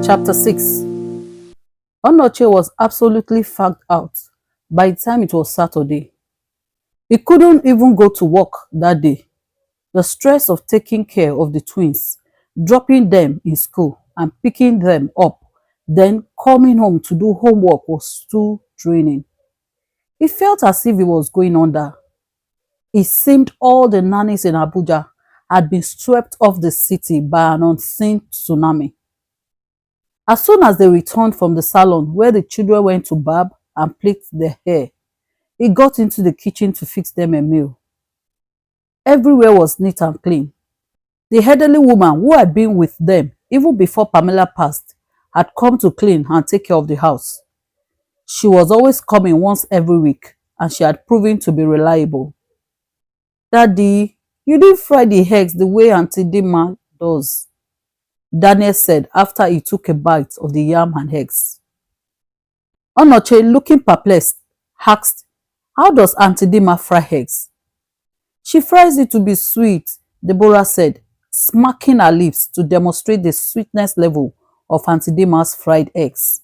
Chapter 6. Onochie was absolutely fagged out by the time it was Saturday. He couldn't even go to work that day. The stress of taking care of the twins, dropping them in school and picking them up, then coming home to do homework was too draining. He felt as if he was going under. It seemed all the nannies in Abuja had been swept off the city by an unseen tsunami. As soon as they returned from the salon where the children went to barb and plait their hair, he got into the kitchen to fix them a meal. Everywhere was neat and clean. The elderly woman who had been with them even before Pamela passed had come to clean and take care of the house. She was always coming once every week and she had proven to be reliable. "Daddy, you didn't fry the eggs the way Auntie Dima does," Daniel said after he took a bite of the yam and eggs. Onochie, looking perplexed, asked, "How does Auntie Dima fry eggs?" "She fries it to be sweet," Deborah said, smacking her lips to demonstrate the sweetness level of Auntie Dima's fried eggs.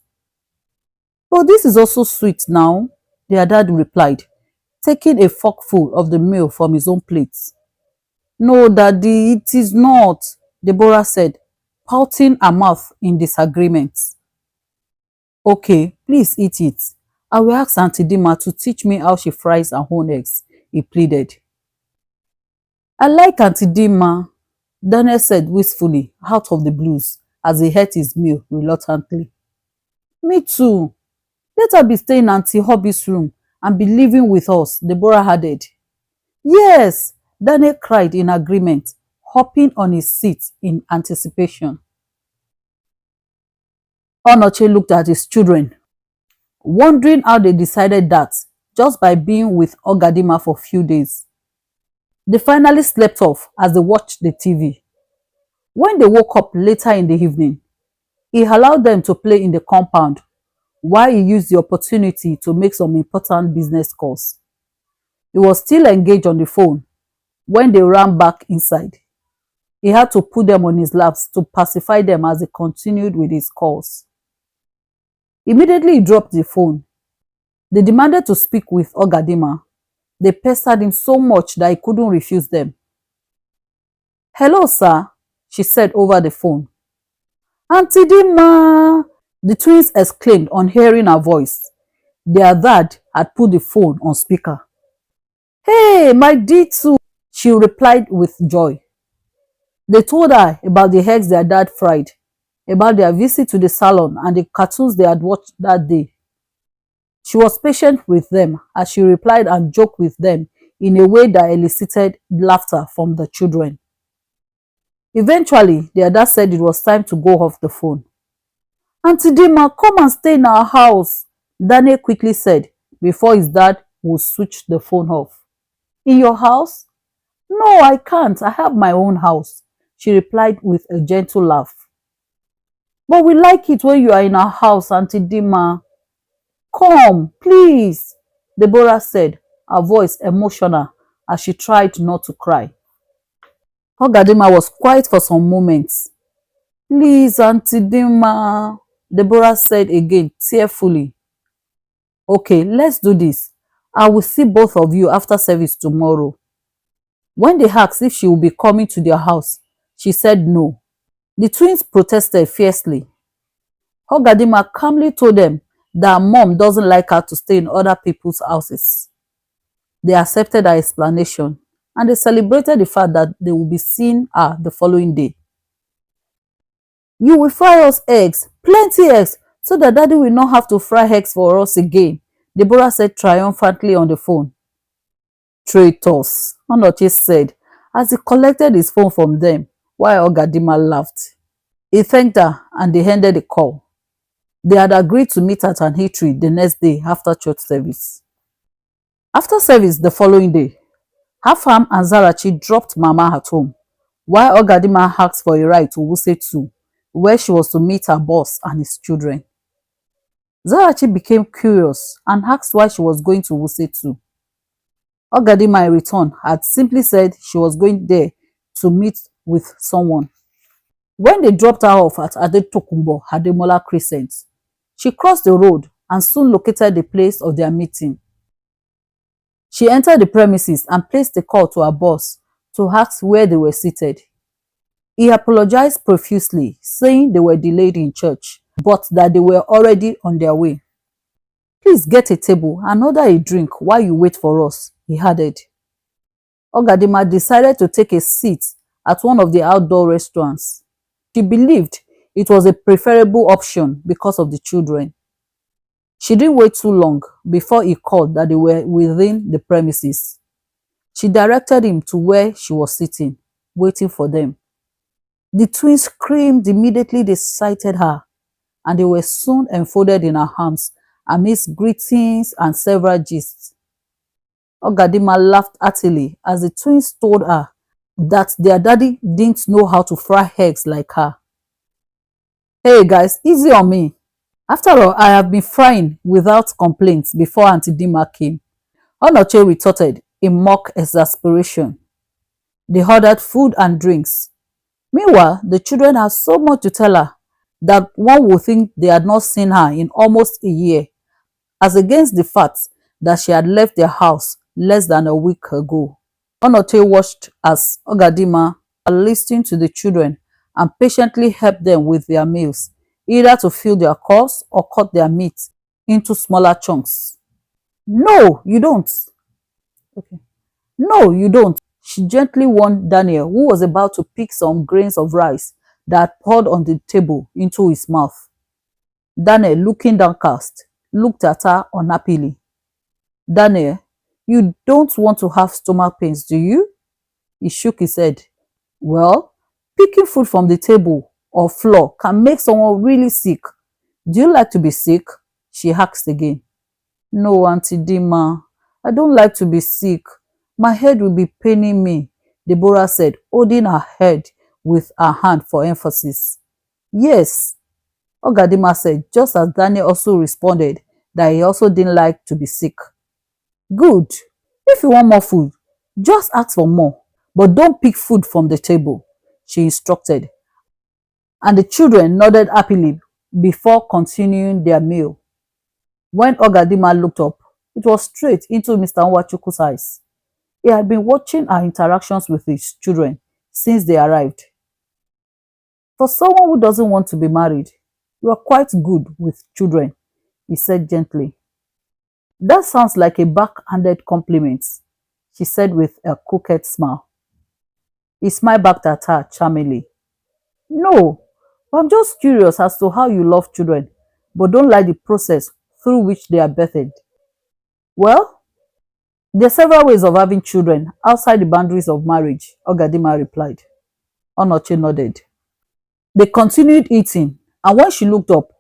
"But this is also sweet now," their dad replied, taking a forkful of the meal from his own plate. "No, Daddy, it is not," Deborah said, pouting her mouth in disagreement. "Okay, please eat it. I will ask Auntie Dima to teach me how she fries her own eggs," he pleaded. "I like Auntie Dima," Daniel said wistfully, out of the blues, as he ate his meal reluctantly. "Me too. Let her be staying in Auntie Hobby's room and be living with us," Deborah added. "Yes," Daniel cried in agreement, hopping on his seat in anticipation. Onochie looked at his children, wondering how they decided that just by being with Ogadinma for a few days. They finally slept off as they watched the TV. When they woke up later in the evening, he allowed them to play in the compound while he used the opportunity to make some important business calls. He was still engaged on the phone when they ran back inside. He had to put them on his laps to pacify them as he continued with his calls. Immediately he dropped the phone. They demanded to speak with Ogadinma. They pestered him so much that he couldn't refuse them. "Hello, sir," she said over the phone. "Auntie Dima," the twins exclaimed on hearing her voice. Their dad had put the phone on speaker. "Hey, my D2," she replied with joy. They told her about the eggs their dad fried, about their visit to the salon and the cartoons they had watched that day. She was patient with them as she replied and joked with them in a way that elicited laughter from the children. Eventually, their dad said it was time to go off the phone. "Auntie Dima, come and stay in our house," Daniel quickly said before his dad would switch the phone off. "In your house?" "No, I can't. I have my own house," she replied with a gentle laugh. "But we like it when you are in our house, Auntie Dima. Come, please," Deborah said, her voice emotional as she tried not to cry. Ogadinma was quiet for some moments. "Please, Auntie Dima," Deborah said again, tearfully. "Okay, let's do this. I will see both of you after service tomorrow." When they asked if she would be coming to their house, she said no. The twins protested fiercely. Ogadinma calmly told them that mom doesn't like her to stay in other people's houses. They accepted her explanation and they celebrated the fact that they would be seeing her the following day. "You will fry us eggs, plenty eggs, so that Daddy will not have to fry eggs for us again," Deborah said triumphantly on the phone. "Traitors," Onochie said as he collected his phone from them while Ogadinma laughed. He thanked her and they ended the call. They had agreed to meet at an eatery the next day after church service. After service the following day, Afam and Zarachi dropped Mama at home, while Ogadinma asked for a ride to Wuse 2, where she was to meet her boss and his children. Zarachi became curious and asked why she was going to Wuse 2. Ogadinma in return had simply said she was going there to meet with someone. When they dropped her off at Adetokunbo Ademola Crescent, she crossed the road and soon located the place of their meeting. She entered the premises and placed a call to her boss to ask where they were seated. He apologized profusely, saying they were delayed in church, but that they were already on their way. Please get a table and order a drink while you wait for us, he added. Ogadinma decided to take a seat at one of the outdoor restaurants. She believed it was a preferable option because of the children. She didn't wait too long before he called that they were within the premises. She directed him to where she was sitting, waiting for them. The twins screamed immediately they sighted her, and they were soon enfolded in her arms amidst greetings and several gists. Ogadinma laughed heartily as the twins told her that their daddy didn't know how to fry eggs like her. Hey guys, easy on me. After all, I have been frying without complaints before Auntie Dima came. Onochie retorted in mock exasperation. They ordered food and drinks. Meanwhile, the children had so much to tell her that one would think they had not seen her in almost a year, as against the fact that she had left their house less than a week ago. Onochie watched as Ogadinma listened to the children and patiently helped them with their meals, either to fill their cups or cut their meat into smaller chunks. No, you don't. Okay. No, you don't. She gently warned Daniel, who was about to pick some grains of rice that poured on the table into his mouth. Daniel, looking downcast, looked at her unhappily. Daniel, you don't want to have stomach pains, do you? He shook his head. Well, picking food from the table or floor can make someone really sick. Do you like to be sick? She asked again. No, Auntie Dima, I don't like to be sick. My head will be paining me, Deborah said, holding her head with her hand for emphasis. Yes, Ogadinma said, just as Daniel also responded that he also didn't like to be sick. Good. If you want more food, just ask for more, but don't pick food from the table, she instructed. And the children nodded happily before continuing their meal. When Ogadinma looked up, it was straight into Mr. Nwachukwu's eyes. He had been watching her interactions with his children since they arrived. For someone who doesn't want to be married, you are quite good with children, he said gently. That sounds like a backhanded compliment, she said with a coquette smile. He smiled back at her charmingly. No, I'm just curious as to how you love children, but don't like the process through which they are birthed. Well, there are several ways of having children outside the boundaries of marriage, Ogadinma replied. Onochie nodded. They continued eating, and when she looked up,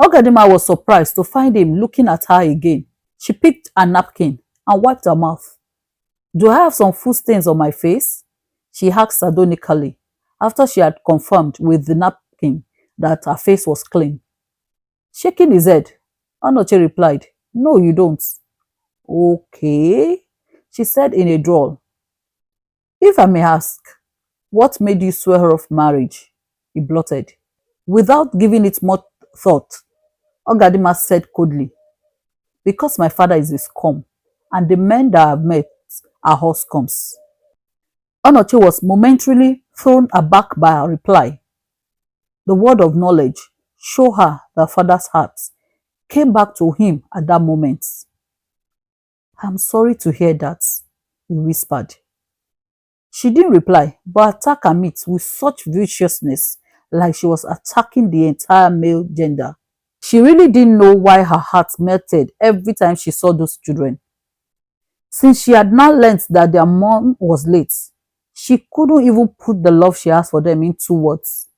Ogadinma was surprised to find him looking at her again. She picked a napkin and wiped her mouth. Do I have some food stains on my face? She asked sardonically, after she had confirmed with the napkin that her face was clean. Shaking his head, Onochie replied, No, you don't. Okay, she said in a drawl. If I may ask, what made you swear off marriage? He blurted. Without giving it much thought, Ogadinma said coldly, Because my father is a scum, and the men that I've met are all scums. Onochie was momentarily thrown aback by her reply. The word of knowledge showed her that father's heart came back to him at that moment. I'm sorry to hear that, he whispered. She didn't reply, but attacked her meat with such viciousness, like she was attacking the entire male gender. She really didn't know why her heart melted every time she saw those children. Since she had now learnt that their mom was late, she couldn't even put the love she has for them into words.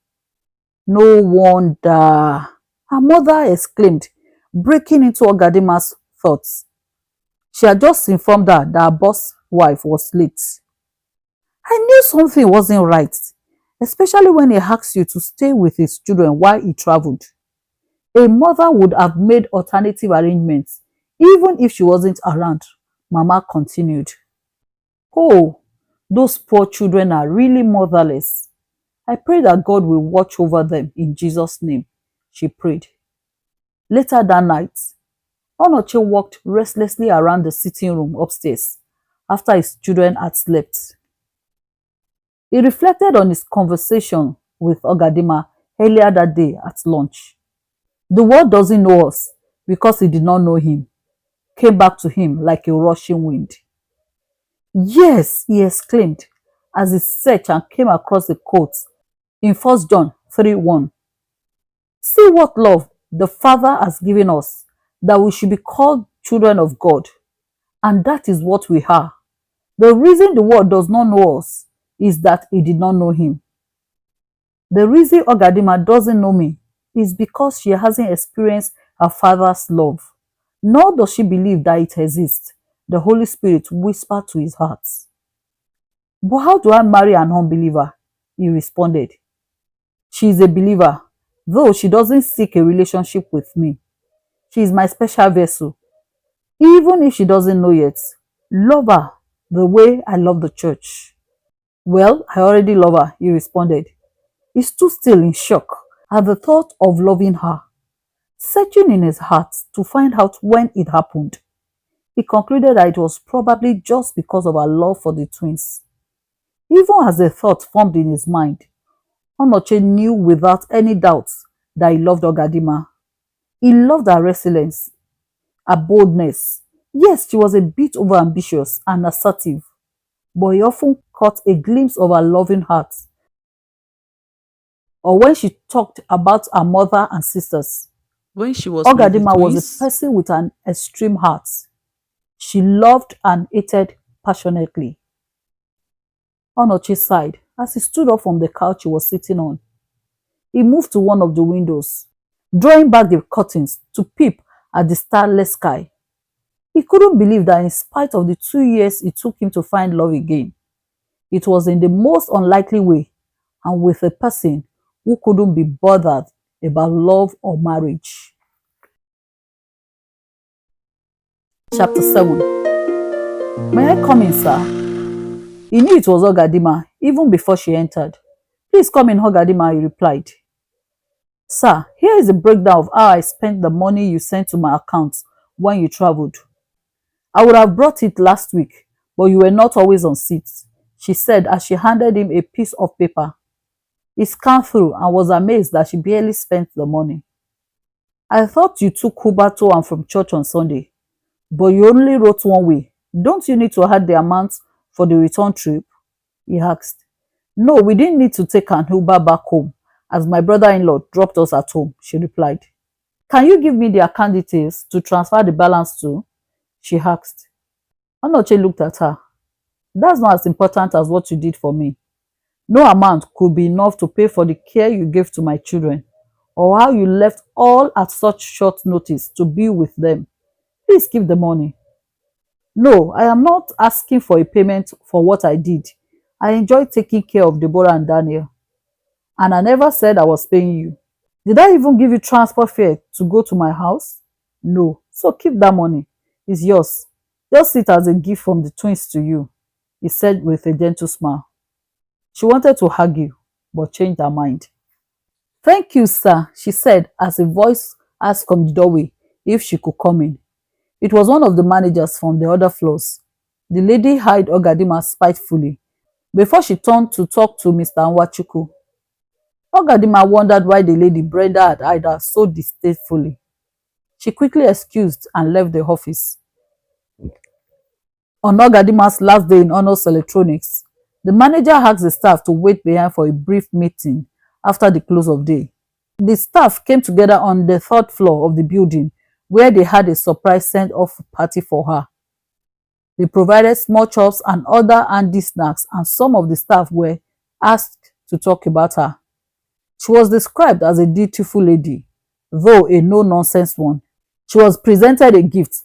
No wonder, her mother exclaimed, breaking into Ogadinma's thoughts. She had just informed her that her boss wife was late. I knew something wasn't right, especially when he asked you to stay with his children while he traveled. A mother would have made alternative arrangements, even if she wasn't around, Mama continued. Oh, those poor children are really motherless. I pray that God will watch over them in Jesus' name, she prayed. Later that night, Onochie walked restlessly around the sitting room upstairs after his children had slept. He reflected on his conversation with Ogadinma earlier that day at lunch. The world doesn't know us because it did not know him, came back to him like a rushing wind. Yes, he exclaimed as he searched and came across the quote in 1 John 3:1. See what love the Father has given us, that we should be called children of God, and that is what we are. The reason the world does not know us is that it did not know him. The reason Ogadinma doesn't know me is because she hasn't experienced her Father's love, nor does she believe that it exists. The Holy Spirit whispered to his heart. But how do I marry an unbeliever? He responded. She is a believer, though she doesn't seek a relationship with me. She is my special vessel. Even if she doesn't know yet, love her the way I love the church. Well, I already love her, he responded. He stood still in shock at the thought of loving her, searching in his heart to find out when it happened. He concluded that it was probably just because of her love for the twins. Even as the thought formed in his mind, Onochie knew without any doubt that he loved Ogadinma. He loved her resilience, her boldness. Yes, she was a bit overambitious and assertive, but he often caught a glimpse of her loving heart, or when she talked about her mother and sisters. When she was with the Ogadinma was a twins, person with an extreme heart. She loved and hated passionately. Onochie sighed as he stood up from the couch he was sitting on. He moved to one of the windows, drawing back the curtains to peep at the starless sky. He couldn't believe that in spite of the 2 years it took him to find love again, it was in the most unlikely way and with a person who couldn't be bothered about love or marriage. Chapter 7. May I come in, sir? He knew it was Ogadinma even before she entered. Please come in, Ogadinma, he replied. Sir, here is a breakdown of how I spent the money you sent to my account when you traveled. I would have brought it last week, but you were not always on seat, she said as she handed him a piece of paper. He scanned through and was amazed that she barely spent the money. I thought you took Uber to and from church on Sunday, but you only wrote one way. Don't you need to add the amount for the return trip? He asked. No, we didn't need to take an Uber back home, as my brother-in-law dropped us at home, she replied. Can you give me the account details to transfer the balance to? She asked. Onochie looked at her. That's not as important as what you did for me. No amount could be enough to pay for the care you gave to my children, or how you left all at such short notice to be with them. Please keep the money. No, I am not asking for a payment for what I did. I enjoyed taking care of Deborah and Daniel, and I never said I was paying you. Did I even give you transport fare to go to my house? No, so keep that money. It's yours. Just see it as a gift from the twins to you, he said with a gentle smile. She wanted to argue, but changed her mind. Thank you, sir, she said as a voice asked from the doorway if she could come in. It was one of the managers from the other floors. The lady eyed Ogadinma spitefully before she turned to talk to Mr. Nwachukwu. Ogadinma wondered why the lady Brenda had eyed her so distastefully. She quickly excused and left the office. On Ogadinma's last day in Onoz Electronics, the manager asked the staff to wait behind for a brief meeting after the close of day. The staff came together on the 3rd floor of the building where they had a surprise send-off party for her. They provided small chops and other handy snacks, and some of the staff were asked to talk about her. She was described as a dutiful lady, though a no-nonsense one. She was presented a gift,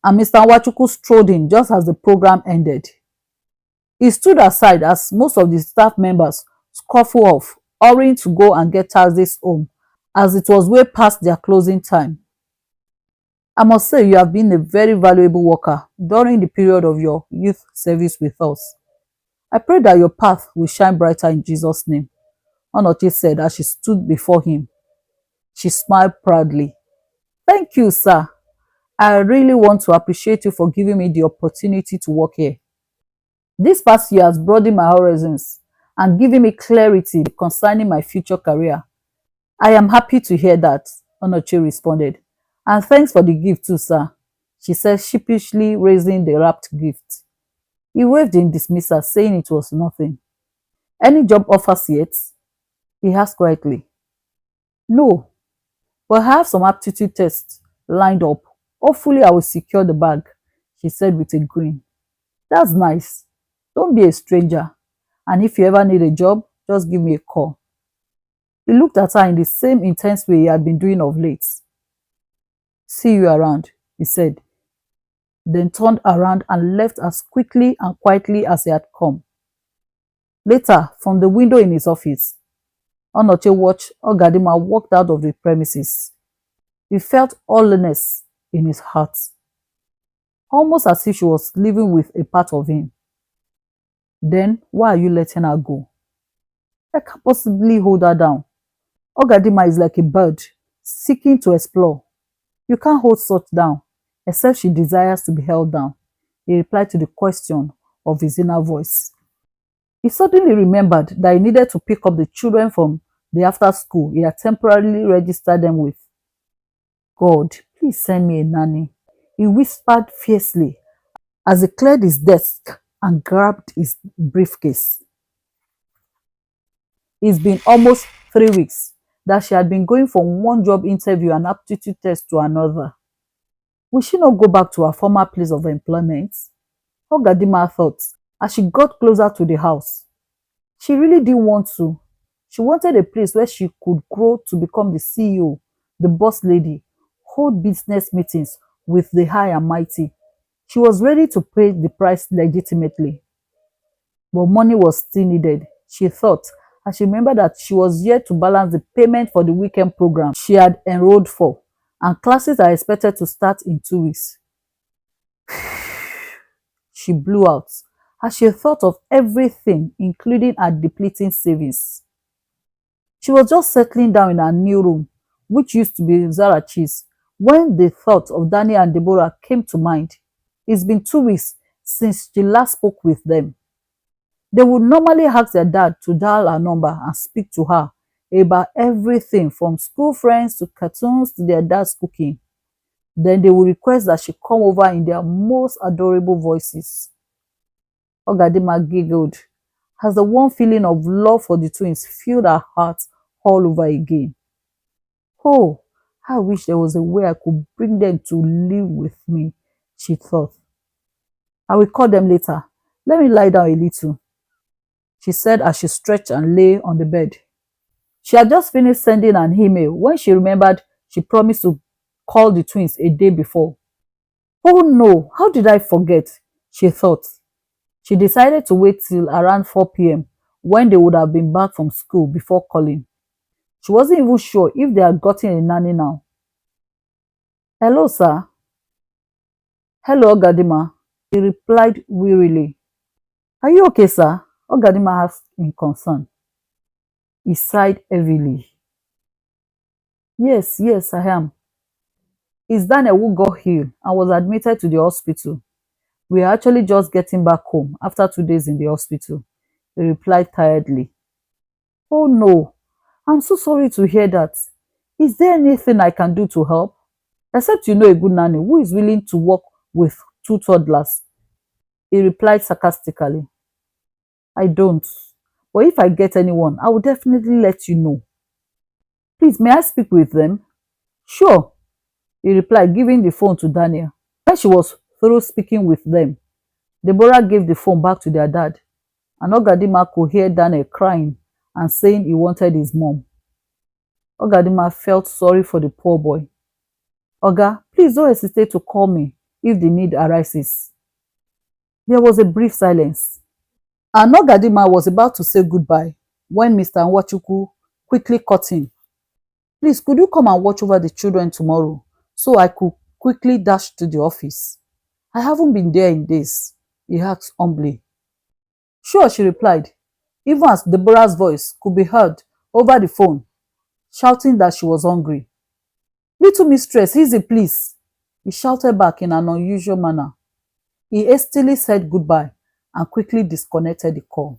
and Mr. Nwachukwu strolled in just as the program ended. He stood aside as most of the staff members scuffled off, hurrying to go and get taxis home, as it was way past their closing time. I must say you have been a very valuable worker during the period of your youth service with us. I pray that your path will shine brighter in Jesus' name, Onochie said as she stood before him. She smiled proudly. Thank you, sir. I really want to appreciate you for giving me the opportunity to work here. This past year has broadened my horizons and given me clarity concerning my future career. I am happy to hear that, Onochie responded. And thanks for the gift too, sir, she said, sheepishly raising the wrapped gift. He waved in dismissal, saying it was nothing. Any job offers yet? He asked quietly. No, but I have some aptitude tests lined up. Hopefully, I will secure the bag, she said with a grin. That's nice. Don't be a stranger. And if you ever need a job, just give me a call. He looked at her in the same intense way he had been doing of late. See you around, he said, then turned around and left as quickly and quietly as he had come. Later, from the window in his office, Onochie watched Ogadinma walked out of the premises. He felt hollowness in his heart, almost as if she was living with a part of him. Then, why are you letting her go? I can't possibly hold her down. Ogadinma is like a bird, seeking to explore. You can't hold such down, except she desires to be held down, he replied to the question of his inner voice. He suddenly remembered that he needed to pick up the children from the after school he had temporarily registered them with. God, please send me a nanny, he whispered fiercely as he cleared his desk and grabbed his briefcase. It's been almost 3 weeks that she had been going from one job interview and aptitude test to another. Will she not go back to her former place of employment? Ogadinma thought as she got closer to the house. She really didn't want to. She wanted a place where she could grow to become the CEO, the boss lady, hold business meetings with the high and mighty. She was ready to pay the price legitimately. But money was still needed, she thought, as she remembered that she was yet to balance the payment for the weekend program she had enrolled for, and classes are expected to start in 2 weeks. She blew out as she thought of everything, including her depleting savings. She was just settling down in her new room, which used to be Zarachi's, when the thought of Danny and Deborah came to mind. It's been 2 weeks since she last spoke with them. They would normally ask their dad to dial her number and speak to her about everything from school friends to cartoons to their dad's cooking. Then they would request that she come over in their most adorable voices. Ogadinma giggled as the warm feeling of love for the twins filled her heart all over again. Oh, I wish there was a way I could bring them to live with me, she thought. I will call them later. Let me lie down a little, she said as she stretched and lay on the bed. She had just finished sending an email when she remembered she promised to call the twins a day before. Oh no, how did I forget? She thought. She decided to wait till around 4 p.m. when they would have been back from school before calling. She wasn't even sure if they had gotten a nanny now. Hello, sir. Hello, Ogadinma, he replied wearily. Are you okay, sir? Ogadinma asked in concern. He sighed heavily. Yes, I am. It's Daniel who got ill and was admitted to the hospital. We are actually just getting back home after 2 days in the hospital, he replied tiredly. Oh no, I'm so sorry to hear that. Is there anything I can do to help? Except you know a good nanny who is willing to work with 2 toddlers, he replied sarcastically. I don't, but if I get anyone, I will definitely let you know. Please, may I speak with them? Sure, he replied, giving the phone to Daniel. When she was through speaking with them, Deborah gave the phone back to their dad, and Ogadinma could hear Daniel crying and saying he wanted his mom. Ogadinma felt sorry for the poor boy. Oga, please don't hesitate to call me if the need arises. There was a brief silence, and Ogadinma was about to say goodbye when Mr. Nwachukwu quickly cut in. Please, could you come and watch over the children tomorrow so I could quickly dash to the office? I haven't been there in days, he asked humbly. Sure, she replied, even as Deborah's voice could be heard over the phone, shouting that she was hungry. "Little mistress, easy please," he shouted back in an unusual manner. He hastily said goodbye and quickly disconnected the call.